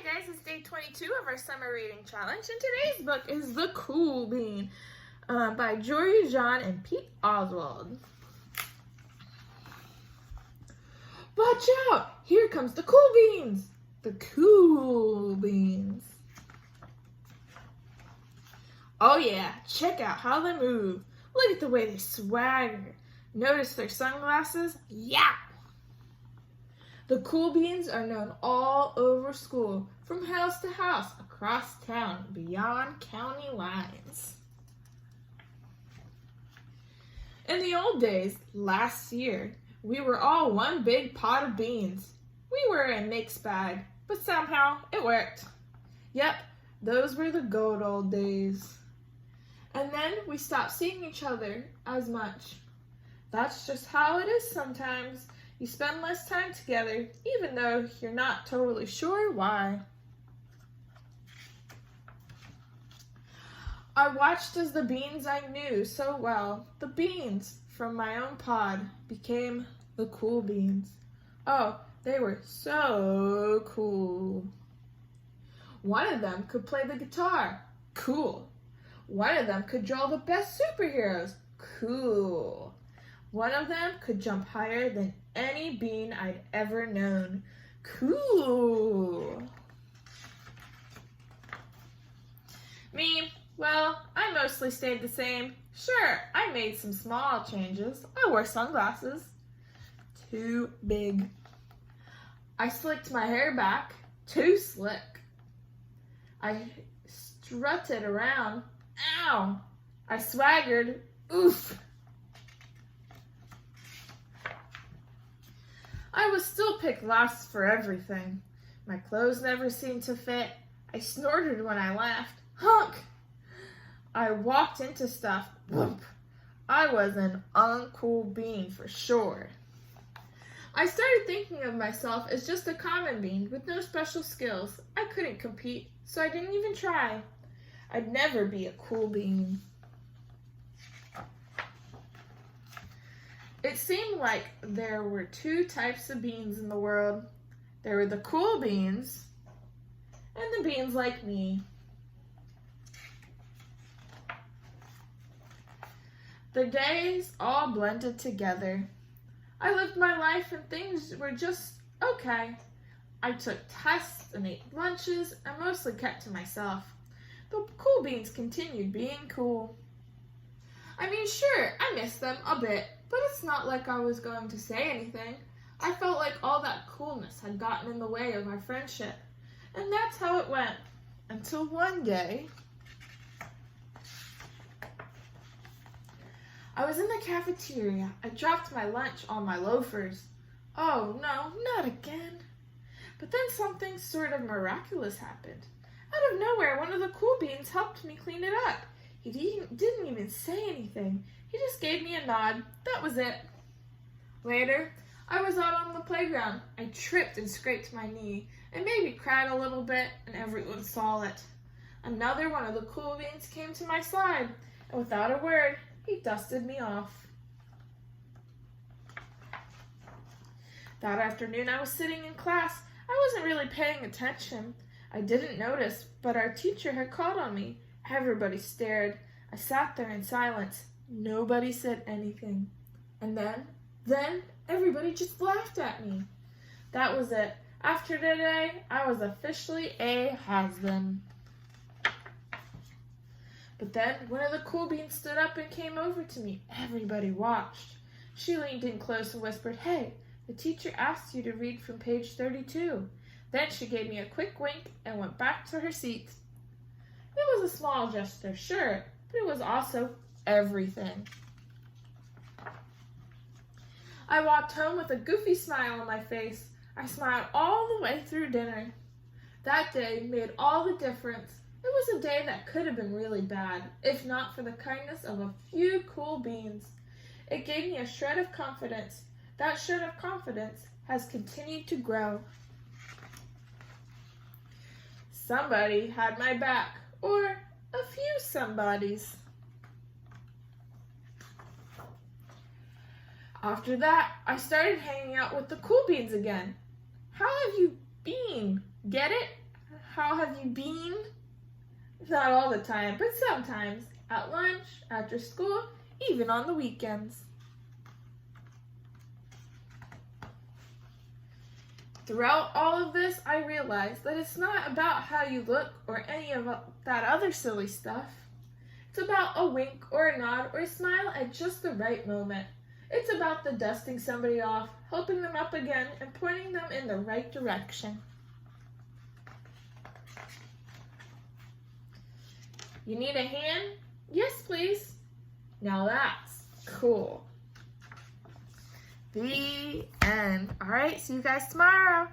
guys, it's day 22 of our summer reading challenge, and today's book is The Cool Bean by Jory John and Pete Oswald. Watch out! Here comes the cool beans! The cool beans. Oh yeah, check out how they move. Look at the way they swagger. Notice their sunglasses? Yeah! The cool beans are known all over school, from house to house, across town, beyond county lines. In the old days, last year, we were all one big pot of beans. We were a mixed bag, but somehow it worked. Yep, those were the good old days. And then we stopped seeing each other as much. That's just how it is sometimes. You spend less time together, even though you're not totally sure why. I watched as the beans I knew so well, the beans from my own pod, became the cool beans. Oh, they were so cool. One of them could play the guitar. Cool. One of them could draw the best superheroes. Cool. One of them could jump higher than any bean I'd ever known. Cool. Me, well, I mostly stayed the same. Sure, I made some small changes. I wore sunglasses. Too big. I slicked my hair back. Too slick. I strutted around. Ow! I swaggered. Oof! I was still picked last for everything. My clothes never seemed to fit. I snorted when I laughed. Honk! I walked into stuff. Whoop! I was an uncool bean for sure. I started thinking of myself as just a common bean with no special skills. I couldn't compete, so I didn't even try. I'd never be a cool bean. It seemed like there were two types of beans in the world. There were the cool beans and the beans like me. The days all blended together. I lived my life and things were just okay. I took tests and ate lunches and mostly kept to myself. The cool beans continued being cool. I mean, sure, I missed them a bit, but it's not like I was going to say anything. I felt like all that coolness had gotten in the way of our friendship. And that's how it went. Until one day, I was in the cafeteria. I dropped my lunch on my loafers. Oh no, not again. But then something sort of miraculous happened. Out of nowhere, one of the cool beans helped me clean it up. He didn't even say anything. He just gave me a nod. That was it. Later, I was out on the playground. I tripped and scraped my knee and maybe cried a little bit, and everyone saw it. Another one of the cool beans came to my side, and without a word, he dusted me off. That afternoon, I was sitting in class. I wasn't really paying attention. I didn't notice, but our teacher had called on me. Everybody stared. I sat there in silence. Nobody said anything. And then everybody just laughed at me. That was it. After today, I was officially a has-been. But then one of the cool beans stood up and came over to me. Everybody watched. She leaned in close and whispered, "Hey, the teacher asked you to read from page 32. Then she gave me a quick wink and went back to her seat. It was a small gesture, sure, but it was also everything. I walked home with a goofy smile on my face. I smiled all the way through dinner. That day made all the difference. It was a day that could have been really bad, if not for the kindness of a few cool beans. It gave me a shred of confidence. That shred of confidence has continued to grow. Somebody had my back, or a few somebodies. After that, I started hanging out with the cool beans again. How have you been? Get it? how have you been? Not all the time, but sometimes. At lunch, after school, even on the weekends. Throughout all of this, I realized that it's not about how you look or any of that other silly stuff. It's about a wink or a nod or a smile at just the right moment. It's about the dusting somebody off, helping them up again, and pointing them in the right direction. You need a hand? Yes, please. Now that's cool. The end. All right, see you guys tomorrow.